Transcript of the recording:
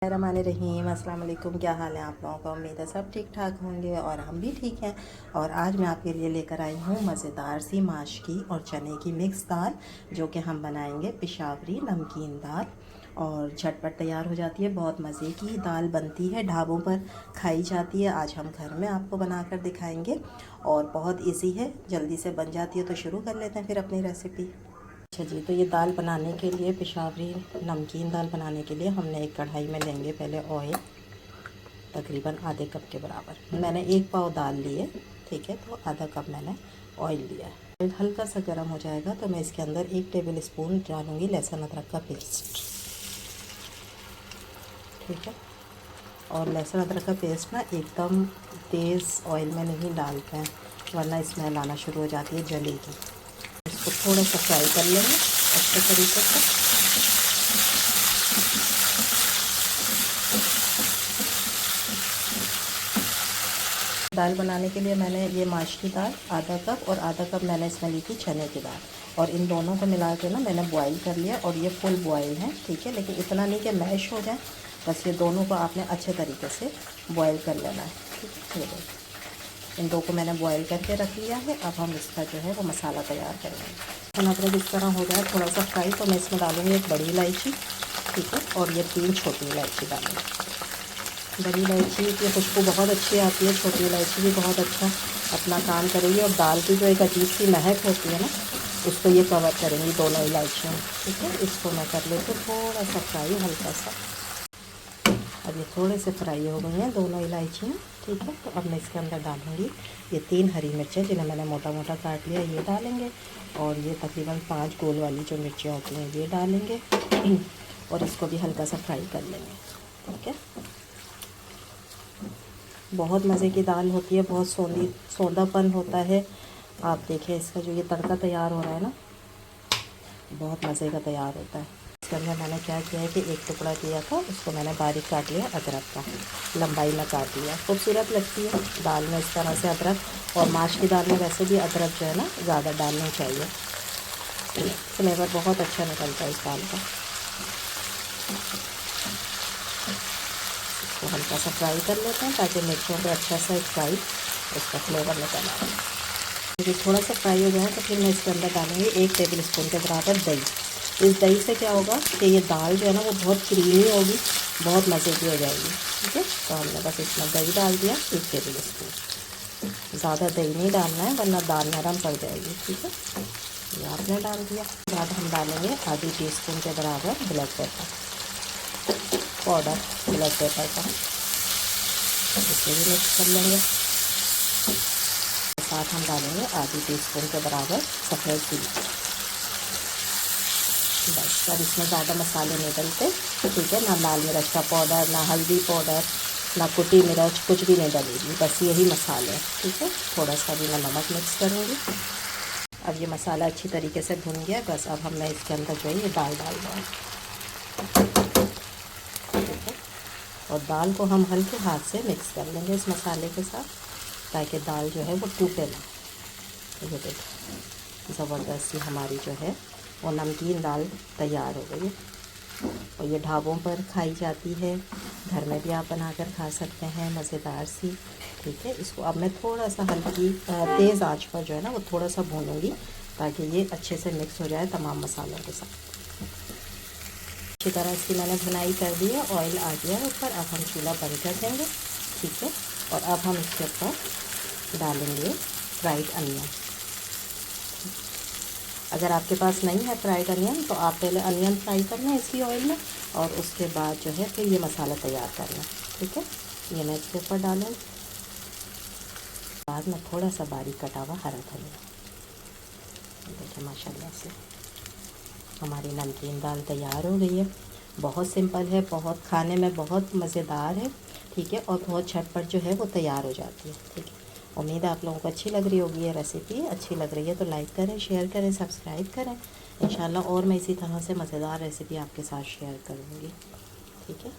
रहीम अस्सलाम वालेकुम। क्या हाल है आप लोगों का? उम्मीद है सब ठीक ठाक होंगे और हम भी ठीक हैं। और आज मैं आपके लिए लेकर आई हूँ मज़ेदार सी माश की और चने की मिक्स दाल, जो कि हम बनाएंगे पेशावरी नमकीन दाल। और झटपट तैयार हो जाती है, बहुत मज़े की दाल बनती है, ढाबों पर खाई जाती है। आज हम घर में आपको बनाकर दिखाएंगे और बहुत ईजी है, जल्दी से बन जाती है। तो शुरू कर लेते हैं फिर अपनी रेसिपी। अच्छा जी, तो ये दाल बनाने के लिए, पेशावरी नमकीन दाल बनाने के लिए हमने एक कढ़ाई में लेंगे पहले ऑयल, तकरीबन आधे कप के बराबर। मैंने एक पाव दाल ली है, ठीक है, तो आधा कप मैंने ऑयल लिया है। ऑयल हल्का सा गर्म हो जाएगा तो मैं इसके अंदर 1 टेबल स्पून डालूँगी लहसुन अदरक का पेस्ट, ठीक है। और लहसुन अदरक का पेस्ट ना एकदम तेज़ ऑयल में नहीं डालते हैं, वरना स्मेल आना शुरू हो जाती है, जलेगी। इसको थोड़ा सा फ्राई कर लेंगे अच्छे तरीके से। दाल बनाने के लिए मैंने ये माश की दाल आधा कप और आधा कप मैंने इसमें ली थी चने की दाल, और इन दोनों को मिला के ना मैंने बॉईल कर लिया। और ये फुल बॉईल है, ठीक है, लेकिन इतना नहीं कि मैश हो जाए, बस ये दोनों को आपने अच्छे तरीके से बॉईल कर लेना है, ठीक है। ये देखो, इन दो को मैंने बॉईल करके रख लिया है। अब हम इसका जो है वो मसाला तैयार करेंगे। अदरक इस तरह हो जाए थोड़ा सा फ्राई, तो मैं इसमें डालूँगी एक बड़ी इलायची, ठीक है, और ये 3 छोटी इलायची डालूँगी। बड़ी इलायची की खुशबू बहुत अच्छी आती है, छोटी इलायची भी बहुत अच्छा अपना काम करेगी। और दाल की जो एक अजीब सी महक होती है ना, उसको ये कवर करेंगी दोनों इलायचियाँ, ठीक है। इसको मैं कर लेती हूँ थोड़ा सा फ्राई, हल्का सा। अब ये थोड़े से फ्राई हो गई हैं दोनों इलायचियाँ, ठीक है। तो अब मैं इसके अंदर डालूँगी ये 3 हरी मिर्चें, जिन्हें मैंने मोटा मोटा काट लिया, ये डालेंगे। और ये तकरीबन 5 गोल वाली जो मिर्चें होती हैं ये डालेंगे। और इसको भी हल्का सा फ्राई कर लेंगे, ठीक है। बहुत मज़े की दाल होती है, बहुत सौंधापन होता है। आप देखें इसका जो ये तड़का तैयार हो रहा है ना, बहुत मज़े का तैयार होता है। इसके अंदर मैंने क्या किया है कि एक टुकड़ा किया था, उसको मैंने बारीक काट लिया अदरक का, लंबाई में काट लिया। खूबसूरत लगती है दाल में इस तरह से अदरक। और माश की दाल में वैसे भी अदरक जो है ना ज़्यादा डालनी चाहिए, फ्लेवर बहुत अच्छा निकलता है इस दाल का। तो हल्का सा फ्राई कर लेते हैं ताकि मिर्चों पे अच्छा सा फ्राई उसका फ्लेवर निकल आए। मुझे थोड़ा सा फ्राई हो जाए तो फिर मैं इसके अंदर डालूँगी 1 टेबल स्पून के बराबर दही। इस दही से क्या होगा कि ये दाल जो है ना वो बहुत क्रीमी होगी, बहुत मज़े की हो जाएगी, ठीक है। तो हमने बस इसमें दही डाल दिया 1 टेबल स्पून। ज़्यादा दही नहीं डालना है वरना दाल नरम पड़ जाएगी, ठीक है। ये आपने डाल दिया। बाद हम डालेंगे आधी टीस्पून के बराबर black pepper powder, black pepper का, इसे भी मिक्स कर लेंगे। साथ हम डालेंगे आधी टीस्पून के बराबर सफ़ेद तिल। बस, अब इसमें ज़्यादा मसाले नहीं डलते, ठीक है। ना लाल मिर्च का पाउडर, ना हल्दी पाउडर, ना कुटी मिर्च, कुछ भी नहीं डलेगी, बस यही मसाले, ठीक है। थोड़ा सा भी मैं नमक मिक्स करूँगी। अब ये मसाला अच्छी तरीके से भुन गया, बस अब हम मैं इसके अंदर जो है ये दाल डाल दूँगी, ठीक है। और दाल को हम हल्के हाथ से मिक्स कर लेंगे इस मसाले के साथ, ताकि दाल जो है वो टूटे ना। ये देखो, ज़बरदस्त हमारी जो है वो नमकीन दाल तैयार हो गई है। और ये ढाबों पर खाई जाती है, घर में भी आप बनाकर खा सकते हैं, मज़ेदार सी, ठीक है। इसको अब मैं थोड़ा सा हल्की तेज़ आंच पर जो है ना वो थोड़ा सा भूनूंगी, ताकि ये अच्छे से मिक्स हो जाए तमाम मसालों के साथ। अच्छी तरह इसकी मैंने भुनाई कर दी है, ऑयल आ गया है ऊपर। अब हम चूल्हा बंद कर देंगे, ठीक है। और अब हम इसके ऊपर डालेंगे फ्राइड अनियन। अगर आपके पास नहीं है फ्राइड अनियन तो आप पहले अनियन फ्राई करना इसी ऑयल में, और उसके बाद जो है फिर ये मसाला तैयार करना, ठीक है। ये मैं इसके ऊपर डालूँ, बाद में थोड़ा सा बारीक कटा हुआ हरा धनिया। देखिए माशाल्लाह से हमारी नमकीन दाल तैयार हो गई है। बहुत सिंपल है, बहुत खाने में बहुत मज़ेदार है, ठीक है। और बहुत झटपट जो है वो तैयार हो जाती है, ठीक है। उम्मीद है आप लोगों को अच्छी लग रही होगी ये रेसिपी। अच्छी लग रही है तो लाइक करें, शेयर करें, सब्सक्राइब करें। इंशाल्लाह और मैं इसी तरह से मज़ेदार रेसिपी आपके साथ शेयर करूँगी, ठीक है।